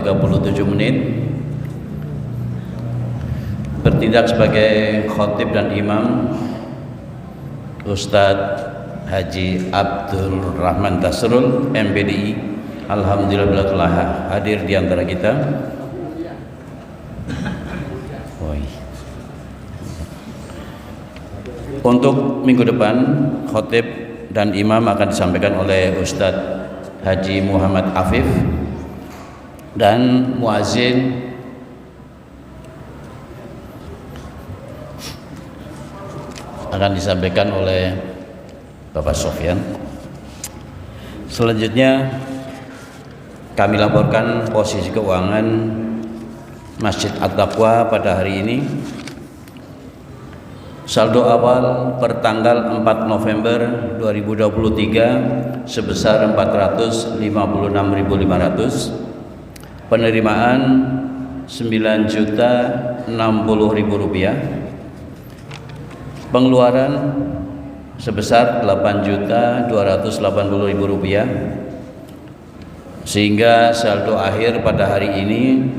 37 menit bertindak sebagai khatib dan imam Ustadz Haji Abdul Rahman Tasrul MPDI. Alhamdulillah telah hadir di antara kita. Untuk minggu depan khatib dan imam akan disampaikan oleh Ustadz Haji Muhammad Afif, dan muazin akan disampaikan oleh Bapak Sofyan. Selanjutnya kami laporkan posisi keuangan Masjid At-Taqwa pada hari ini. Saldo awal per tanggal 4 November 2023 sebesar 456.500. Penerimaan Rp9.060.000. Pengeluaran sebesar Rp8.280.000. Sehingga saldo akhir pada hari ini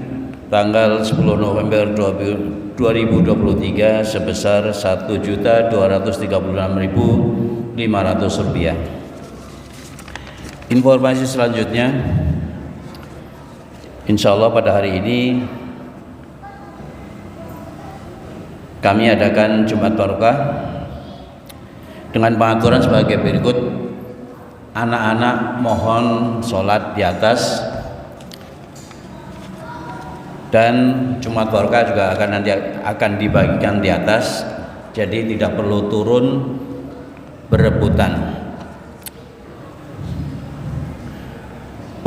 tanggal 10 November 2023 sebesar Rp1.236.500. Informasi selanjutnya, insya Allah pada hari ini kami adakan Jumat Barokah dengan pengaturan sebagai berikut. Anak-anak mohon sholat di atas, dan Jumat Barokah juga akan dibagikan di atas, jadi tidak perlu turun berebutan.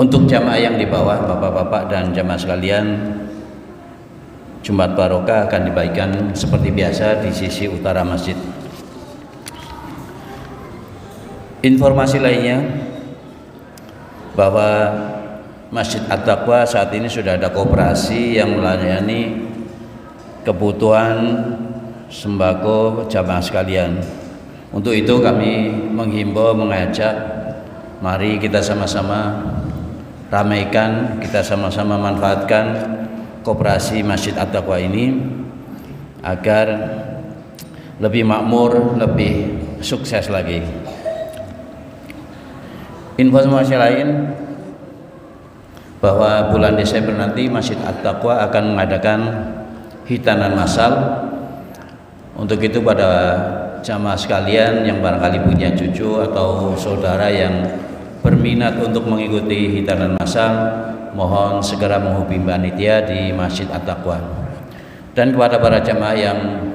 Untuk jamaah yang di bawah, bapak-bapak dan jamaah sekalian, Jumat Barokah akan dibagikan seperti biasa di sisi utara masjid. Informasi lainnya bahwa Masjid At-Taqwa saat ini sudah ada koperasi yang melayani kebutuhan sembako jamaah sekalian. Untuk itu kami menghimbau, mengajak, mari kita sama-sama ramaikan, kita sama-sama manfaatkan koperasi Masjid At-Taqwa ini agar lebih makmur, lebih sukses lagi. Informasi lain bahwa bulan Desember nanti Masjid At-Taqwa akan mengadakan hitanan massal. Untuk itu pada jamaah sekalian yang barangkali punya cucu atau saudara yang berminat untuk mengikuti hitanan massal, mohon segera menghubungi panitia di Masjid At-Taqwa. Dan kepada para jamaah yang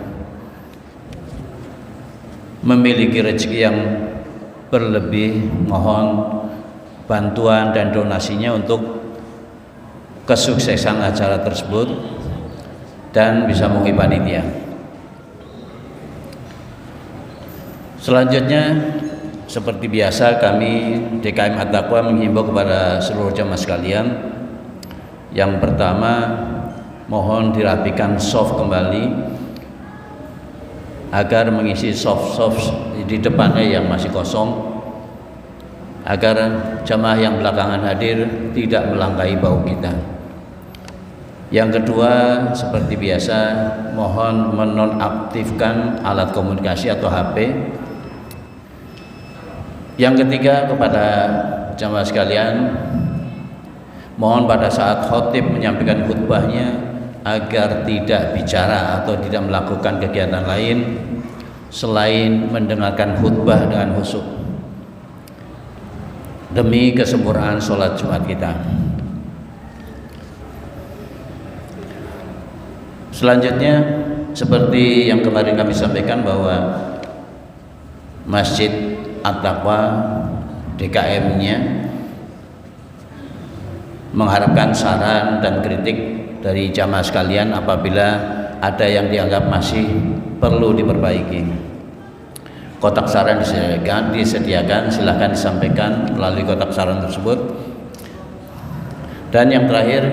memiliki rezeki yang berlebih, mohon bantuan dan donasinya untuk kesuksesan acara tersebut dan bisa menghubungi panitia. Selanjutnya, seperti biasa, kami DKM At-Taqwa menghimbau kepada seluruh jamaah sekalian. Yang pertama, mohon dirapikan soft kembali agar mengisi soft di depannya yang masih kosong, agar jamaah yang belakangan hadir tidak melangkahi bahu kita. Yang kedua, seperti biasa, mohon menonaktifkan alat komunikasi atau HP. Yang ketiga, kepada jamaah sekalian, mohon pada saat khatib menyampaikan khutbahnya agar tidak bicara atau tidak melakukan kegiatan lain selain mendengarkan khutbah dengan khusyuk demi kesempurnaan sholat Jumat kita. Selanjutnya, seperti yang kemarin kami sampaikan bahwa Masjid At-Taqwa DKM-nya mengharapkan saran dan kritik dari jamaah sekalian apabila ada yang dianggap masih perlu diperbaiki. Kotak saran disediakan, silahkan disampaikan melalui kotak saran tersebut. Dan yang terakhir,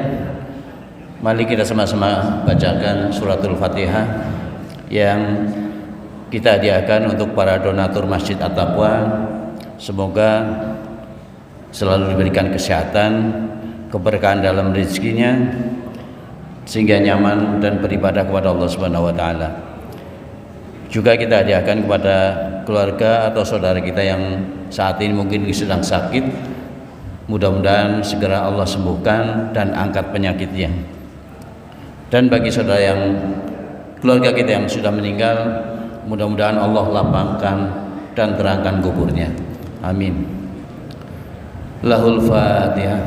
mari kita sama-sama bacakan suratul Fatihah yang kita hadiahkan untuk para donatur Masjid At-Taqwa. Semoga selalu diberikan kesehatan, keberkahan dalam rezekinya sehingga nyaman dan beribadah kepada Allah Subhanahu wa taala. Juga kita hadiahkan kepada keluarga atau saudara kita yang saat ini mungkin sedang sakit. Mudah-mudahan segera Allah sembuhkan dan angkat penyakitnya. Dan bagi saudara yang keluarga kita yang sudah meninggal, mudah-mudahan Allah lapangkan dan terangkan kuburnya. Amin. Lahul Fatihah.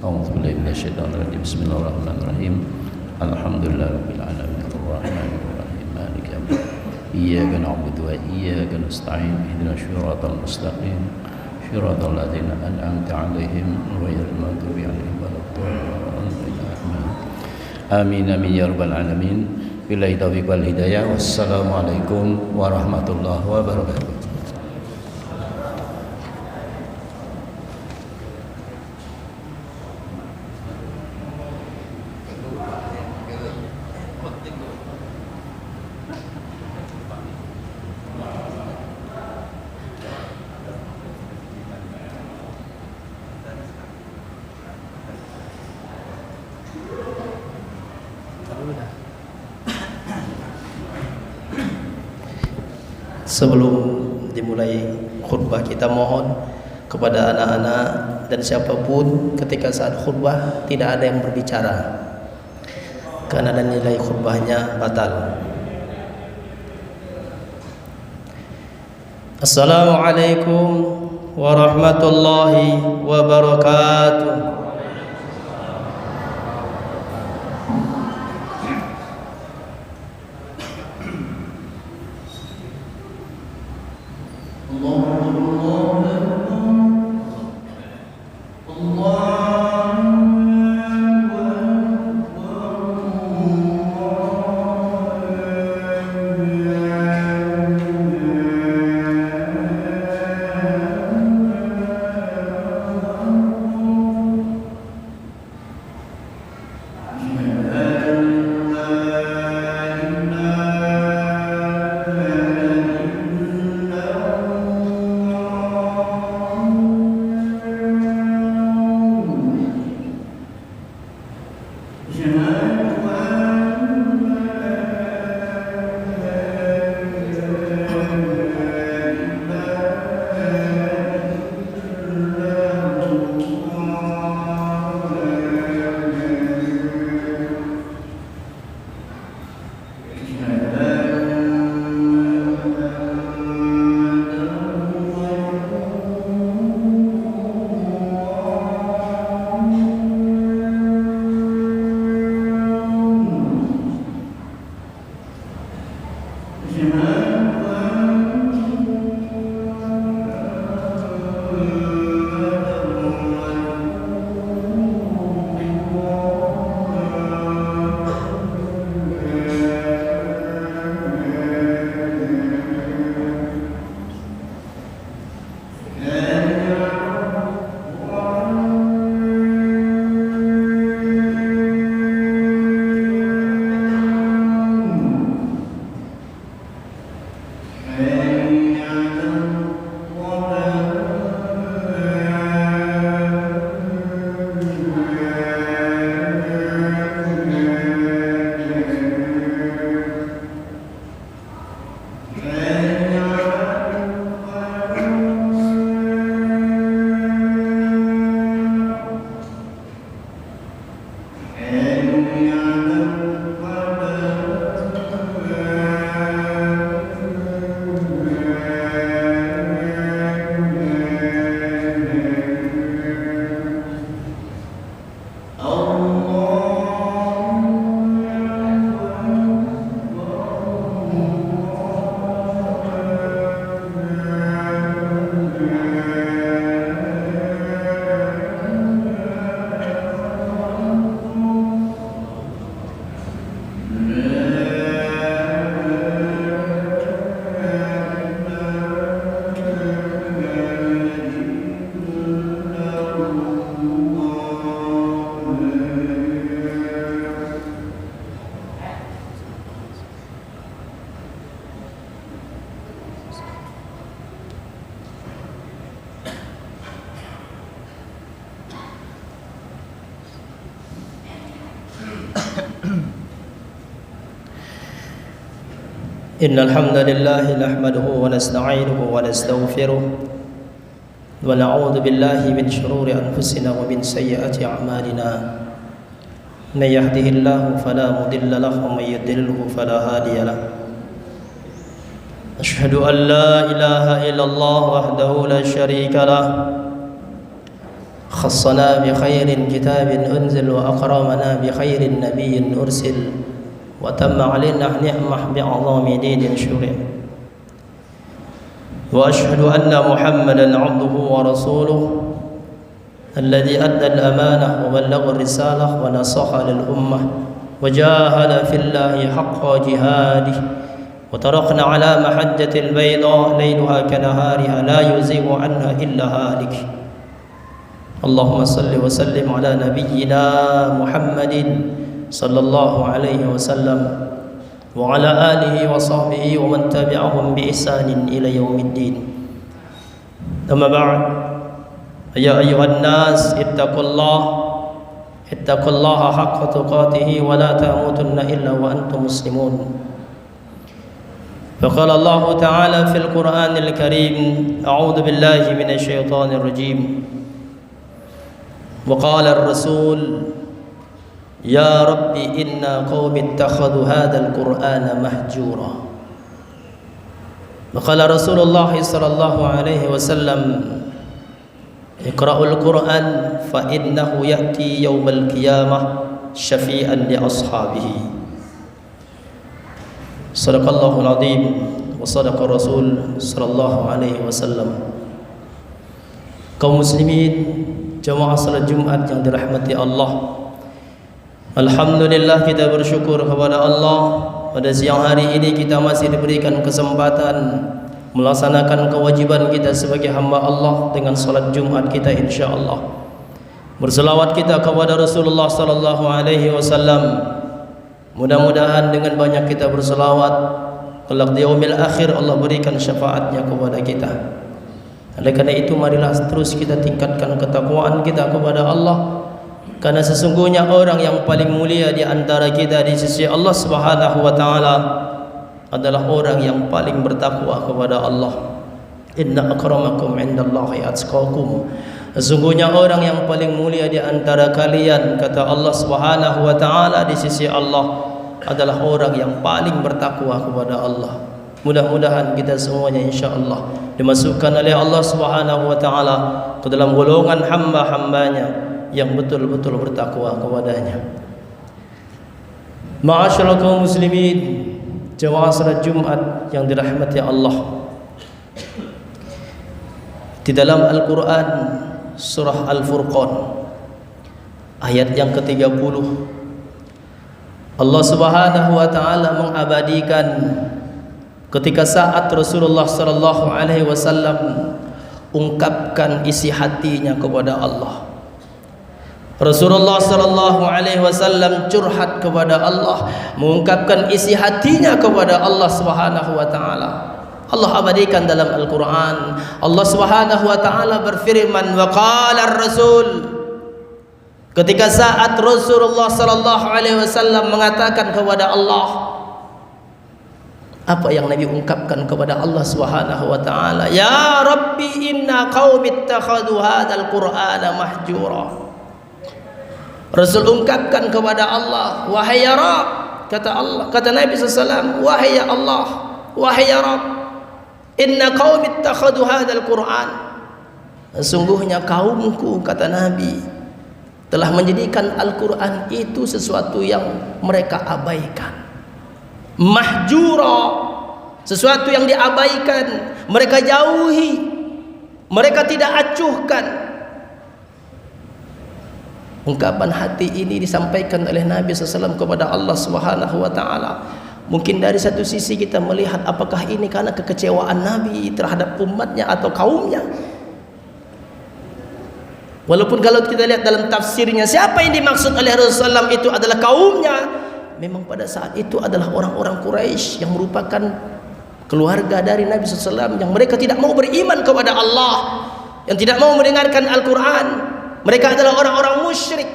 A'udzubillahi minasyaitonir rajim. Bismillahirrahmanirrahim. Alhamdulillahirabbil alamin. Arrahmanir rahim. Maliki yaumiddin. Iyyaka na'budu wa iyyaka nasta'in. Ihdinas shiratal mustaqim. Shiratal ladzina an'amta 'alaihim ghairil maghdubi 'alaihim waladdallin. Amin amin ya rabbal alamin. Billahi taufiq wal hidayah. Wassalamualaikum warahmatullahi wabarakatuh. Sebelum dimulai khutbah, kita mohon kepada anak-anak dan siapapun ketika saat khutbah tidak ada yang berbicara, karena ada nilai khutbahnya batal. Assalamualaikum warahmatullahi wabarakatuh. إن الحمد لله نحمده ونستعينه ونستغفره ونعوذ بالله من شرور أنفسنا ومن سيئات أعمالنا من يهده الله فلا مضل له ومن يضلله فلا هادي له أشهد أن لا إله إلا الله وحده لا شريك له خصنا بخير كتاب أنزل وأكرمنا بخير نبي أرسل وتم علينا نعمة بعظام دين شرع وأشهد أن محمدا عبده ورسوله الذي أدى الأمانة وبلغ الرسالة ونصح للأمة وجاهد في الله حق جهاده وتركنا على محجة البيضاء ليلها كنهارها لا يزيغ عنها إلا هالك اللهم صل وسلم على نبينا محمد صلى الله عليه وسلم وعلى آله وصحبه ومن تبعهم بإحسان إلى يوم الدين أما بعد يا أيها الناس اتقوا الله حق تقاته ولا تموتن إلا وأنتم مسلمون فقال الله تعالى في القرآن الكريم أعوذ بالله من الشيطان الرجيم وقال الرسول يا رب إن قوم اتخذوا هذا القرآن مهجورا وقال رسول الله صلى الله عليه وسلم اقرأوا القرآن فإنه يأتي يوم القيامة شفيعا لأصحابه صدق الله العظيم وصدق الرسول صلى الله عليه وسلم. Kaum muslimin jamaah salat Jumat yang dirahmati Allah, alhamdulillah kita bersyukur kepada Allah pada siang hari ini kita masih diberikan kesempatan melaksanakan kewajiban kita sebagai hamba Allah dengan salat Jumat kita insyaallah. Berselawat kita kepada Rasulullah sallallahu alaihi wasallam. Mudah-mudahan dengan banyak kita berselawat kelak di yaumil akhir Allah berikan syafaatnya kepada kita. Oleh karena itu marilah terus kita tingkatkan ketakwaan kita kepada Allah, karena sesungguhnya orang yang paling mulia di antara kita di sisi Allah Subhanahu wa taala adalah orang yang paling bertakwa kepada Allah. Inna akramakum indallahi atqakum. Sesungguhnya orang yang paling mulia di antara kalian, kata Allah Subhanahu wa taala, di sisi Allah adalah orang yang paling bertakwa kepada Allah. Mudah-mudahan kita semuanya insyaallah dimasukkan oleh Allah Subhanahu wa taala ke dalam golongan hamba-hambanya yang betul-betul bertakwa kepadanya. Ma'asyiral kaum muslimin, jamaah salat Jumat yang dirahmati Allah. Di dalam Al-Qur'an surah Al-Furqan ayat yang ke-30 Allah Subhanahu wa taala mengabadikan ketika saat Rasulullah sallallahu alaihi wasallam ungkapkan isi hatinya kepada Allah. Rasulullah sallallahu alaihi wasallam curhat kepada Allah, mengungkapkan isi hatinya kepada Allah Subhanahu wa taala. Allah abadikan dalam Al-Qur'an. Allah Subhanahu wa taala berfirman, wa qala ar-rasul, ketika saat Rasulullah sallallahu alaihi wasallam mengatakan kepada Allah, apa yang Nabi ungkapkan kepada Allah Subhanahu wa taala? Ya Rabbi inna qaumi ittakhadhu hadzal qur'ana mahjura. Rasul ungkapkan kepada Allah, wahai ya Rabb, kata Allah, kata Nabi SAW, wahai ya Allah, wahai ya Rabb, inna qaumi ittakhadhu hadzal qur'an. Sesungguhnya kaumku, kata Nabi, telah menjadikan Al-Qur'an itu sesuatu yang mereka abaikan. Mahjura, sesuatu yang diabaikan, mereka jauhi, mereka tidak acuhkan. Ungkapan hati ini disampaikan oleh Nabi SAW kepada Allah Subhanahu wa taala. Mungkin dari satu sisi kita melihat apakah ini karena kekecewaan Nabi terhadap umatnya atau kaumnya. Walaupun kalau kita lihat dalam tafsirnya, siapa yang dimaksud oleh Rasulullah SAW itu adalah kaumnya. Memang pada saat itu adalah orang-orang Quraisy yang merupakan keluarga dari Nabi SAW, yang mereka tidak mau beriman kepada Allah, yang tidak mau mendengarkan Al-Quran. Mereka adalah orang-orang musyrik.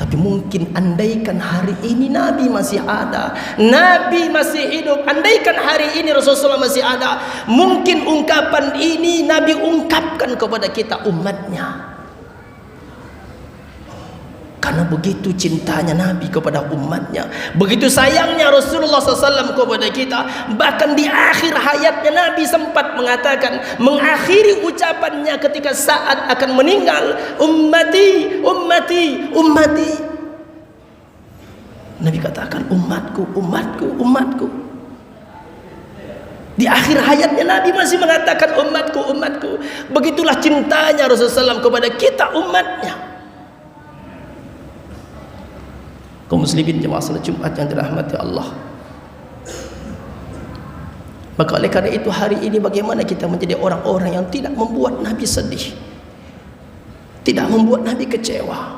Tapi mungkin andaikan hari ini Nabi masih ada, Nabi masih hidup, andaikan hari ini Rasulullah masih ada, mungkin ungkapan ini Nabi ungkapkan kepada kita umatnya. Karena begitu cintanya Nabi kepada umatnya, begitu sayangnya Rasulullah SAW kepada kita. Bahkan di akhir hayatnya Nabi sempat mengatakan, mengakhiri ucapannya ketika saat akan meninggal, ummati, ummati, ummati. Nabi katakan umatku, umatku, umatku. Di akhir hayatnya Nabi masih mengatakan umatku, umatku. Begitulah cintanya Rasulullah SAW kepada kita umatnya. Kaum muslimin jemaah salat Jumat yang dirahmati Allah. Maka oleh karena itu hari ini bagaimana kita menjadi orang-orang yang tidak membuat Nabi sedih, tidak membuat Nabi kecewa.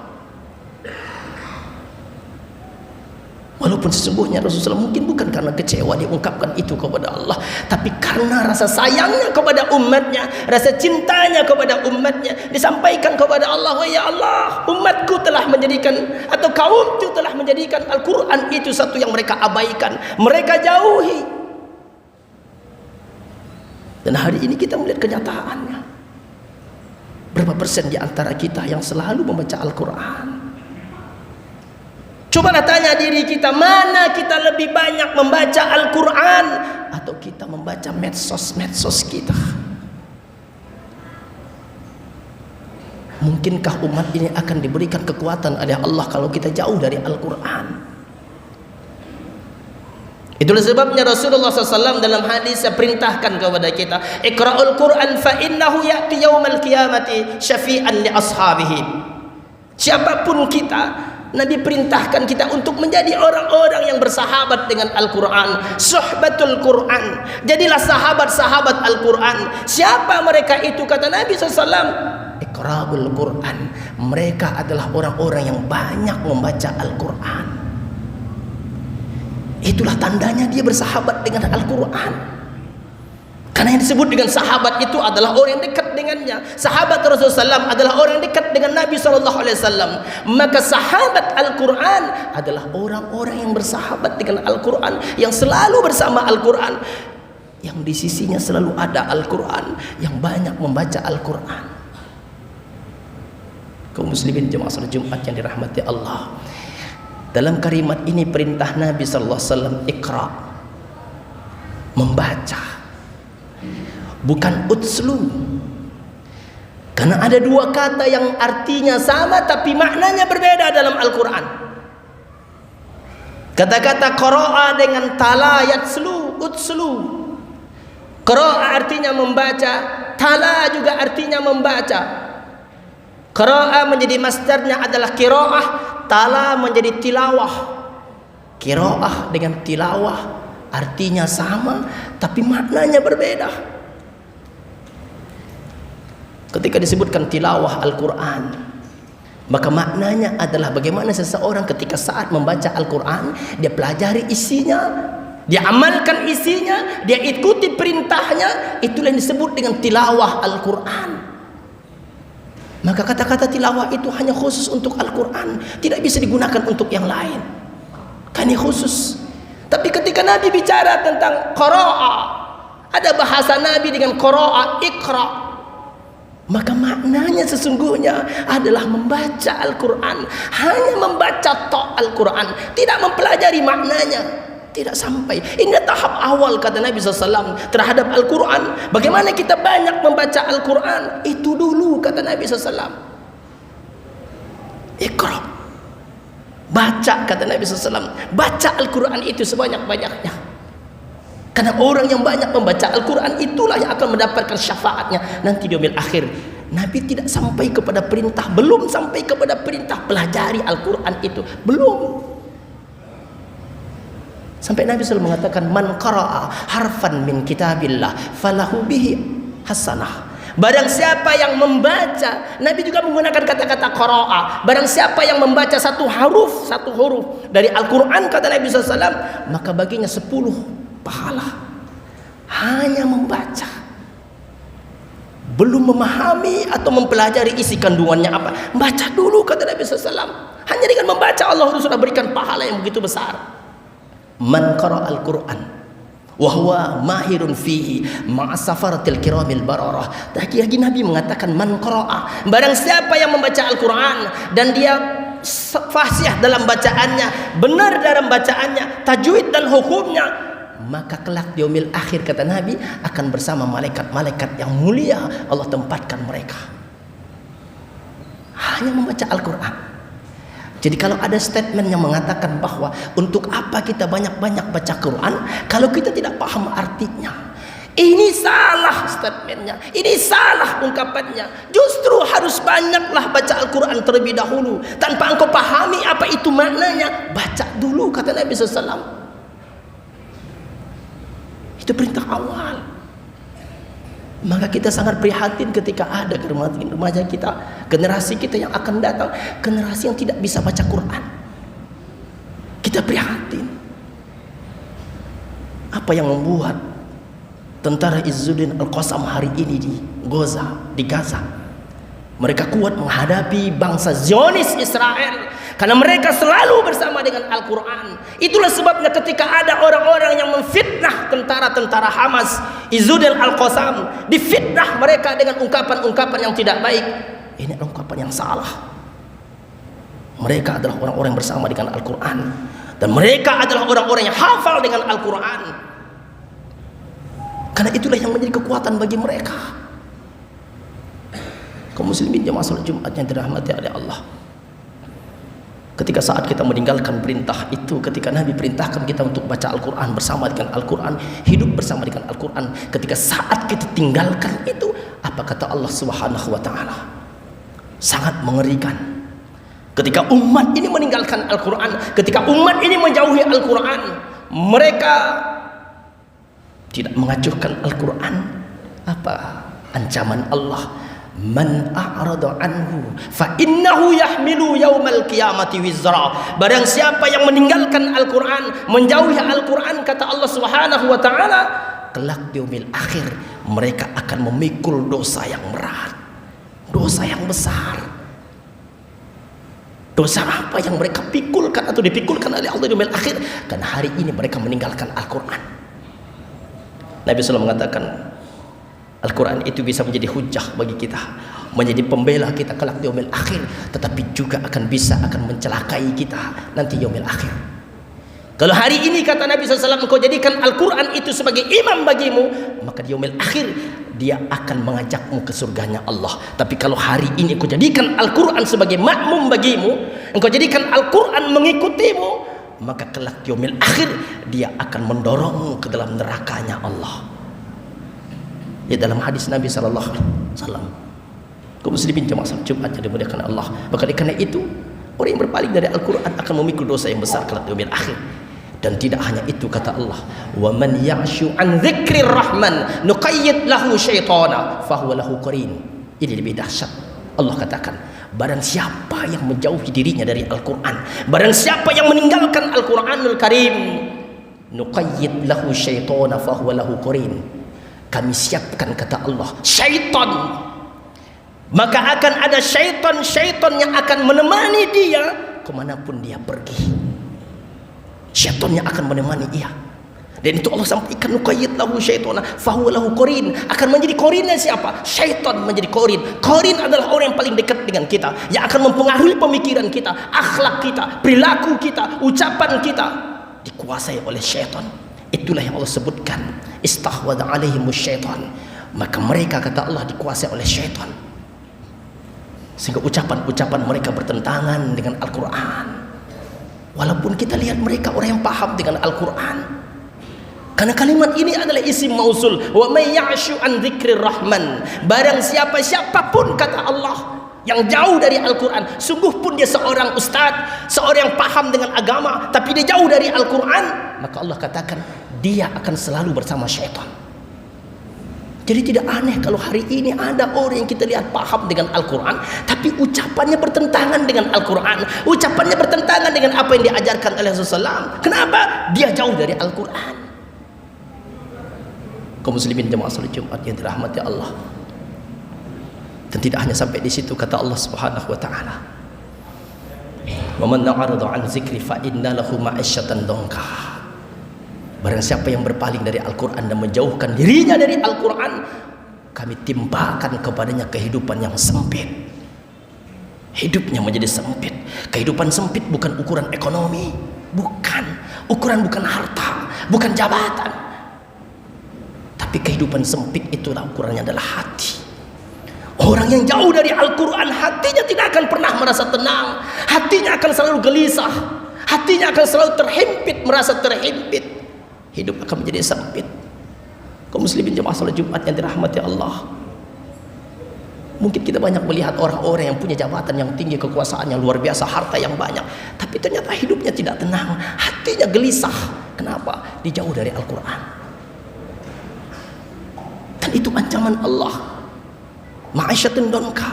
Walaupun sesungguhnya Rasulullah mungkin bukan karena kecewa dia ungkapkan itu kepada Allah, tapi karena rasa sayangnya kepada umatnya, rasa cintanya kepada umatnya, disampaikan kepada Allah, "Wahai ya Allah, umatku telah menjadikan atau kaumku telah menjadikan Al-Quran itu satu yang mereka abaikan, mereka jauhi." Dan hari ini kita melihat kenyataannya. Berapa persen di antara kita yang selalu membaca Al-Quran? Cobalah tanya diri kita, mana kita lebih banyak membaca Al-Quran atau kita membaca medsos-medsos kita? Mungkinkah umat ini akan diberikan kekuatan oleh Allah kalau kita jauh dari Al-Quran? Itulah sebabnya Rasulullah SAW dalam hadis perintahkan kepada kita, Iqra'ul Quran fa innahu ya'ti yawmal qiyamati syafi'an li ashabihi. Siapapun kita, Nabi perintahkan kita untuk menjadi orang-orang yang bersahabat dengan Al-Quran. Suhbatul Quran. Jadilah sahabat-sahabat Al-Quran. Siapa mereka itu? Kata Nabi SAW, Iqra'ul Quran. Mereka adalah orang-orang yang banyak membaca Al-Quran. Itulah tandanya dia bersahabat dengan Al-Quran. Karena yang disebut dengan sahabat itu adalah orang yang dekat dengannya. Sahabat Rasulullah SAW adalah orang yang dekat dengan Nabi SAW. Maka sahabat Al-Quran adalah orang-orang yang bersahabat dengan Al-Quran, yang selalu bersama Al-Quran, yang di sisinya selalu ada Al-Quran, yang banyak membaca Al-Quran. Kaum muslimin jemaah salat Jumat yang dirahmati Allah, dalam kalimat ini perintah Nabi SAW, Iqra, membaca, bukan utslu. Karena ada dua kata yang artinya sama tapi maknanya berbeda dalam Al-Quran. Kata-kata qara'a dengan tala, yatslu, utslu. Qara'a artinya membaca, tala juga artinya membaca. Qara'a menjadi masdarnya adalah qira'ah, tala menjadi tilawah. Qira'ah dengan tilawah artinya sama tapi maknanya berbeda. Ketika disebutkan tilawah Al-Quran, maka maknanya adalah bagaimana seseorang ketika saat membaca Al-Quran, dia pelajari isinya, dia amalkan isinya, dia ikuti perintahnya. Itulah yang disebut dengan tilawah Al-Quran. Maka kata-kata tilawah itu hanya khusus untuk Al-Quran, tidak bisa digunakan untuk yang lain. Kan ini khusus. Tapi ketika Nabi bicara tentang qara'a, ada bahasa Nabi dengan qara'a, Iqra, maka maknanya sesungguhnya adalah membaca Al-Quran. Hanya membaca tok Al-Quran, tidak mempelajari maknanya, tidak sampai. Ini tahap awal kata Nabi SAW terhadap Al-Quran. Bagaimana kita banyak membaca Al-Quran, itu dulu kata Nabi SAW. Iqra, baca kata Nabi SAW. Baca Al-Quran itu sebanyak-banyaknya. Karena orang yang banyak membaca Al-Quran itulah yang akan mendapatkan syafaatnya nanti di yaumil akhir. Nabi tidak sampai kepada perintah, belum sampai kepada perintah pelajari Al-Quran itu, belum. Sampai Nabi SAW mengatakan, man qara'a harfan min kitabillah falahu bihi hasanah. Barang siapa yang membaca, Nabi juga menggunakan kata-kata qara'a, barang siapa yang membaca satu huruf dari Al-Quran kata Nabi SAW, maka baginya 10 pahala. Hanya membaca, belum memahami atau mempelajari isi kandungannya apa, baca dulu kata Nabi SAW. Hanya dengan membaca Allah sudah berikan pahala yang begitu besar. Man qara al-Quran wa huwa mahirun fihi ma'a safaratil kiramil bararah. Lagi Nabi mengatakan man qara'a, barang siapa yang membaca Al-Quran dan dia fasih dalam bacaannya, benar dalam bacaannya, tajwid dan hukumnya, maka kelak di yaumil akhir kata Nabi akan bersama malaikat-malaikat yang mulia Allah tempatkan mereka. Hanya membaca Al-Quran. Jadi kalau ada statement yang mengatakan bahwa untuk apa kita banyak-banyak baca Quran kalau kita tidak paham artinya, ini salah statementnya, ini salah ungkapannya. Justru harus banyaklah baca Al-Quran terlebih dahulu. Tanpa engkau pahami apa itu maknanya, baca dulu kata Nabi SAW. Itu perintah awal. Maka kita sangat prihatin ketika ada remaja kita, generasi kita yang akan datang, generasi yang tidak bisa baca Quran. Kita prihatin. Apa yang membuat tentara Izzuddin Al-Qassam hari ini di Gaza mereka kuat menghadapi bangsa Zionis Israel? Karena mereka selalu bersama dengan Al-Quran. Itulah sebabnya ketika ada orang-orang yang memfitnah tentara-tentara Hamas, Izzuddin Al-Qassam, difitnah mereka dengan ungkapan-ungkapan yang tidak baik. Ini ungkapan yang salah. Mereka adalah orang-orang yang bersama dengan Al-Quran, dan mereka adalah orang-orang yang hafal dengan Al-Quran. Karena itulah yang menjadi kekuatan bagi mereka. Kaum muslimin jemaah salat Jumat yang dirahmati oleh Allah, ketika saat kita meninggalkan perintah itu, ketika Nabi perintahkan kita untuk baca Al-Quran bersama dengan Al-Quran, hidup bersama dengan Al-Quran, ketika saat kita tinggalkan itu, apa kata Allah Subhanahu wa ta'ala? Sangat mengerikan. Ketika umat ini meninggalkan Al-Quran, ketika umat ini menjauhi Al-Quran, mereka tidak mengacuhkan Al-Quran. Apa ancaman Allah? Man a'rada anhu fa innahu yahmilu yaumal qiyamati wizra. Barang siapa yang meninggalkan Al-Quran, menjauhi Al-Quran, kata Allah Subhanahu wa ta'ala, kelak di yaumil akhir mereka akan memikul dosa yang berat, dosa yang besar. Dosa apa yang mereka pikulkan atau dipikulkan oleh Allah di yaumil akhir? Karena hari ini mereka meninggalkan Al-Quran. Nabi SAW mengatakan Al-Quran itu bisa menjadi hujah bagi kita, menjadi pembela kita kelak di yaumil akhir, tetapi juga akan mencelakai kita nanti yaumil akhir. Kalau hari ini kata Nabi SAW engkau jadikan Al-Quran itu sebagai imam bagimu, maka di yaumil akhir dia akan mengajakmu ke surganya Allah. Tapi kalau hari ini engkau jadikan Al-Quran sebagai makmum bagimu, engkau jadikan Al-Quran mengikutimu, maka kelak di yaumil akhir dia akan mendorongmu ke dalam nerakanya Allah. Ya, dalam hadis Nabi SAW, kaum muslimin jemaah salat Jumat yang dimuliakan Allah, maka karena itu orang yang berpaling dari Al-Quran akan memikul dosa yang besar kelak di yaumil akhir. Dan tidak hanya itu, kata Allah, wa man ya'shu an dzikrir rahman nuqayyid lahu syaitana fahuwa lahu qarin. Ini lebih dahsyat. Allah katakan, barang siapa yang menjauhi dirinya dari Al-Quran, barang siapa yang meninggalkan Al-Quranul Karim, nuqayyid lahu syaitana fahuwa lahu qarin. Kami siapkan, kata Allah, syaitan, maka akan ada syaitan yang akan menemani dia kemanapun dia pergi. Syaitan yang akan menemani dia. Dan itu Allah sampaikan, nuqayyid lahu syaitana fahuwa lahu qarin. Akan menjadi qarinnya siapa? Syaitan menjadi qarin. Qarin adalah orang yang paling dekat dengan kita, yang akan mempengaruhi pemikiran kita, akhlak kita, perilaku kita, ucapan kita, dikuasai oleh syaitan. Itulah yang Allah sebutkan, istahwadha alaihimus syaitan. Maka mereka, kata Allah, dikuasai oleh syaitan, sehingga ucapan-ucapan mereka bertentangan dengan Al-Quran. Walaupun kita lihat mereka orang yang paham dengan Al-Quran, karena kalimat ini adalah isim mausul, wa may ya'shu an dzikrir rahman. Barang siapapun, kata Allah, yang jauh dari Al-Quran, sungguh pun dia seorang ustadz, seorang yang paham dengan agama, tapi dia jauh dari Al-Quran, maka Allah katakan dia akan selalu bersama syaitan. Jadi tidak aneh kalau hari ini ada orang yang kita lihat paham dengan Al-Quran, tapi ucapannya bertentangan dengan Al-Quran, ucapannya bertentangan dengan apa yang diajarkan oleh Rasulullah. Kenapa? Dia jauh dari Al-Quran. Kaum muslimin jemaah salat Jumat yang dirahmati Allah, Dan tidak hanya sampai di situ, kata Allah Subhanahu wa taala, "Wa man a'rada 'an dzikri fa inna lahu ma'isyatan dhanka." Barang siapa yang berpaling dari Al-Qur'an dan menjauhkan dirinya dari Al-Qur'an, kami timpakan kepadanya kehidupan yang sempit. Hidupnya menjadi sempit. Kehidupan sempit bukan ukuran ekonomi, bukan. Ukuran bukan harta, bukan jabatan. Tapi kehidupan sempit itulah ukurannya adalah hati. Orang yang jauh dari Al-Quran, hatinya tidak akan pernah merasa tenang. Hatinya akan selalu gelisah. Hatinya akan selalu terhimpit, merasa terhimpit. Hidup akan menjadi sempit. Kaum muslimin jemaah salat Jumat yang dirahmati Allah, mungkin kita banyak melihat orang-orang yang punya jabatan yang tinggi, kekuasaan yang luar biasa, harta yang banyak, tapi ternyata hidupnya tidak tenang, hatinya gelisah. Kenapa? Dijauh dari Al-Quran. Dan itu ancaman Allah. Ma'isyatun donka.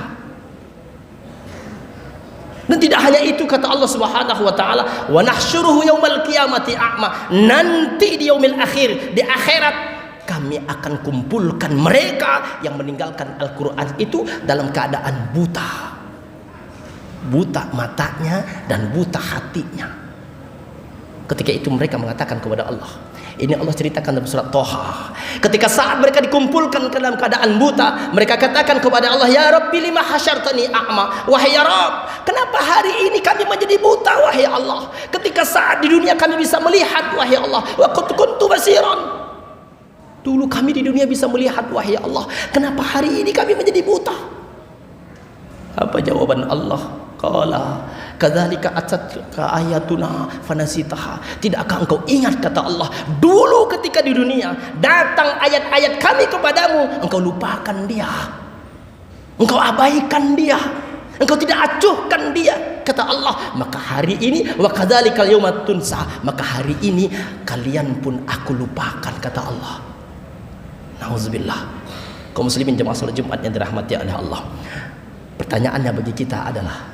Dan tidak hanya itu, kata Allah Subhanahu wa taala, "Wa nahsyuruhu yaumal qiyamati a'ma." Nanti di yaumil akhir, di akhirat, kami akan kumpulkan mereka yang meninggalkan Al-Quran itu dalam keadaan buta. Buta matanya dan buta hatinya. Ketika itu mereka mengatakan kepada Allah, ini Allah ceritakan dalam surat Toha, ketika saat mereka dikumpulkan ke dalam keadaan buta, mereka katakan kepada Allah, "Ya Rabbi lima hasyartani a'ma." Wahai ya Rabb, kenapa hari ini kami menjadi buta wahai Allah, ketika saat di dunia kami bisa melihat wahai Allah. Wa kuntu basiran. Dulu kami di dunia bisa melihat wahai Allah, kenapa hari ini kami menjadi buta? Apa jawaban Allah? Qala kadzalika atatka ayatuna fanasitaha. Tidakkah engkau ingat, kata Allah, dulu ketika di dunia datang ayat-ayat kami kepadamu, engkau lupakan dia, engkau abaikan dia, engkau tidak acuhkan dia, kata Allah. Maka hari ini wa kadzalikal yauma tunsa, maka hari ini kalian pun aku lupakan, kata Allah. Nauzubillah. Kaum muslimin jemaah salat Jumat yang dirahmati oleh Allah, pertanyaannya bagi kita adalah,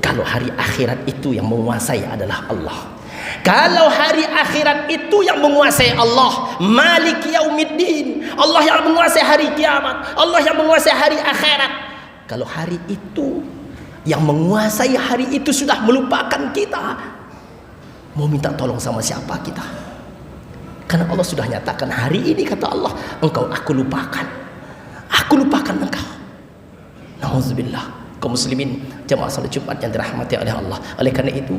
kalau hari akhirat itu yang menguasai adalah Allah, kalau hari akhirat itu yang menguasai Allah, Malik Yaumiddin, Allah yang menguasai hari kiamat, Allah yang menguasai hari akhirat, kalau hari itu yang menguasai hari itu sudah melupakan kita, mau minta tolong sama siapa kita? Karena Allah sudah nyatakan, hari ini kata Allah, engkau aku lupakan engkau. Nauzubillah. Kaum muslimin jemaah salat Jumat yang dirahmati oleh Allah, oleh karena itu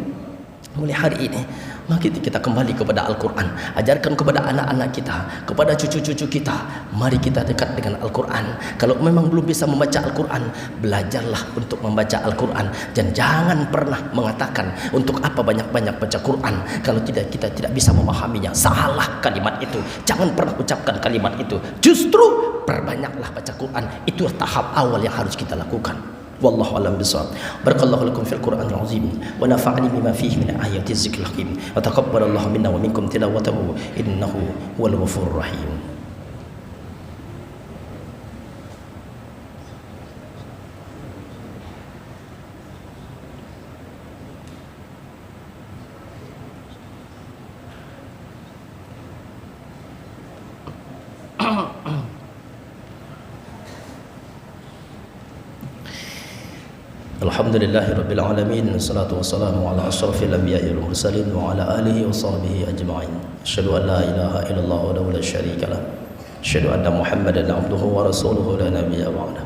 mulai hari ini mari kita kembali kepada Al-Quran. Ajarkan kepada anak-anak kita, kepada cucu-cucu kita, mari kita dekat dengan Al-Quran. Kalau memang belum bisa membaca Al-Quran, belajarlah untuk membaca Al-Quran. Dan jangan pernah mengatakan, untuk apa banyak-banyak baca Quran kalau kita tidak bisa memahaminya. Salah kalimat itu. Jangan pernah ucapkan kalimat itu. Justru perbanyaklah baca Quran. Itu tahap awal yang harus kita lakukan. Wallahu a'lam bishawab. Barakallahu lakum fil Qur'anil azim wa nafa'ani bima fihi min ayatiz zikril hakim wa taqabbalallahu minna wa minkum tilawatahu innahu huwal ghafurur rahim. Alhamdulillahi rabbil alamin, wassalatu wassalamu ala asyrafil anbiya'i wal mursalin wa ala alihi wa sahbihi ajma'in. Asyhadu an la ilaha illallah wa la syarika lah. Asyhadu anna Muhammadan abduhu wa rasuluhu la nabiyya ba'da.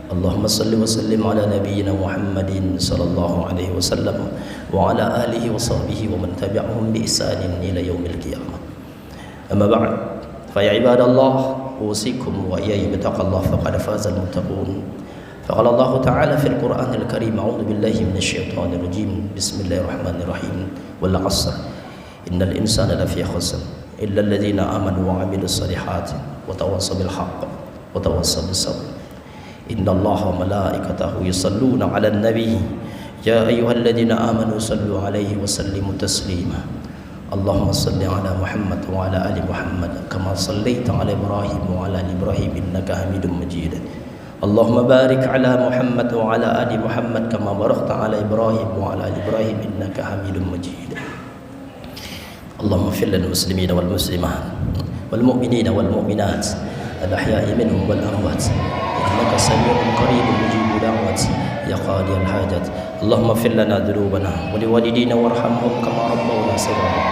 Allahumma salli wa sallim ala nabiyyina Muhammadin sallallahu alaihi wasallam wa ala alihi wa sahbihi wa man tabi'ahum bi ihsanin ila yaumil qiyamah. Amma ba'd, fa ya ibadallah, usikum wa iyaya bittaqallah faqad fazal muttaqun. فقال الله تعالى في القرآن الكريم أعوذ بالله من الشيطان الرجيم بسم الله الرحمن الرحيم والعصر إن الإنسان لفي خسر إلا الذين آمنوا وعملوا الصالحات وتواصوا بالحق وتواصوا بالصبر إن الله وملائكته يصلون على النبي يا أيها الذين آمنوا صلوا عليه وسلموا تسليما اللهم صل على محمد وعلى آل محمد كما صليت على إبراهيم وعلى آل إبراهيم إنك حميد مجيد اللهم بارك على محمد وعلى آل محمد كما باركت على إبراهيم وعلى آل إبراهيم إنك حميد مجيد اللهم اغفر للمسلمين والمسلمات والمؤمنين والمؤمنات الأحياء منهم والأموات إنك سميع قريب مجيب دعوات يا قاضي الحاجات. اللهم اغفر لنا ذنوبنا ولوالدينا وارحمهم كما ربونا صغارا.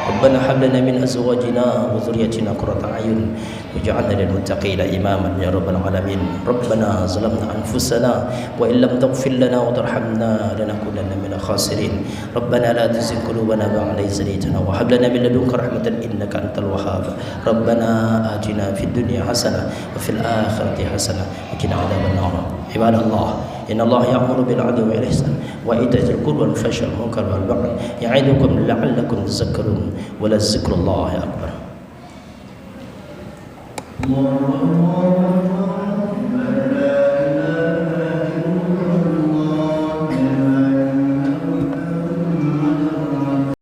ربنا هب لنا من أزواجنا وذريتنا قرة أعين واجعلنا للمتقين إماما يا رب العالمين. ربنا ظلمنا أنفسنا وإن لم تغفر لنا وترحمنا لنكونن من الخاسرين. ربنا لا تزغ قلوبنا بعد إذ هديتنا وهب لنا من لدنك رحمة إنك أنت الوهاب. ربنا آتنا في الدنيا حسنة وفي الآخرة حسنة وقنا عذاب النار. عباد الله إن الله يأمر بالعدل والإحسان وإيتاء ذي القربى والفحشاء والمنكر والبغي يعظكم لعلكم تذكرون ولذكر الله أكبر.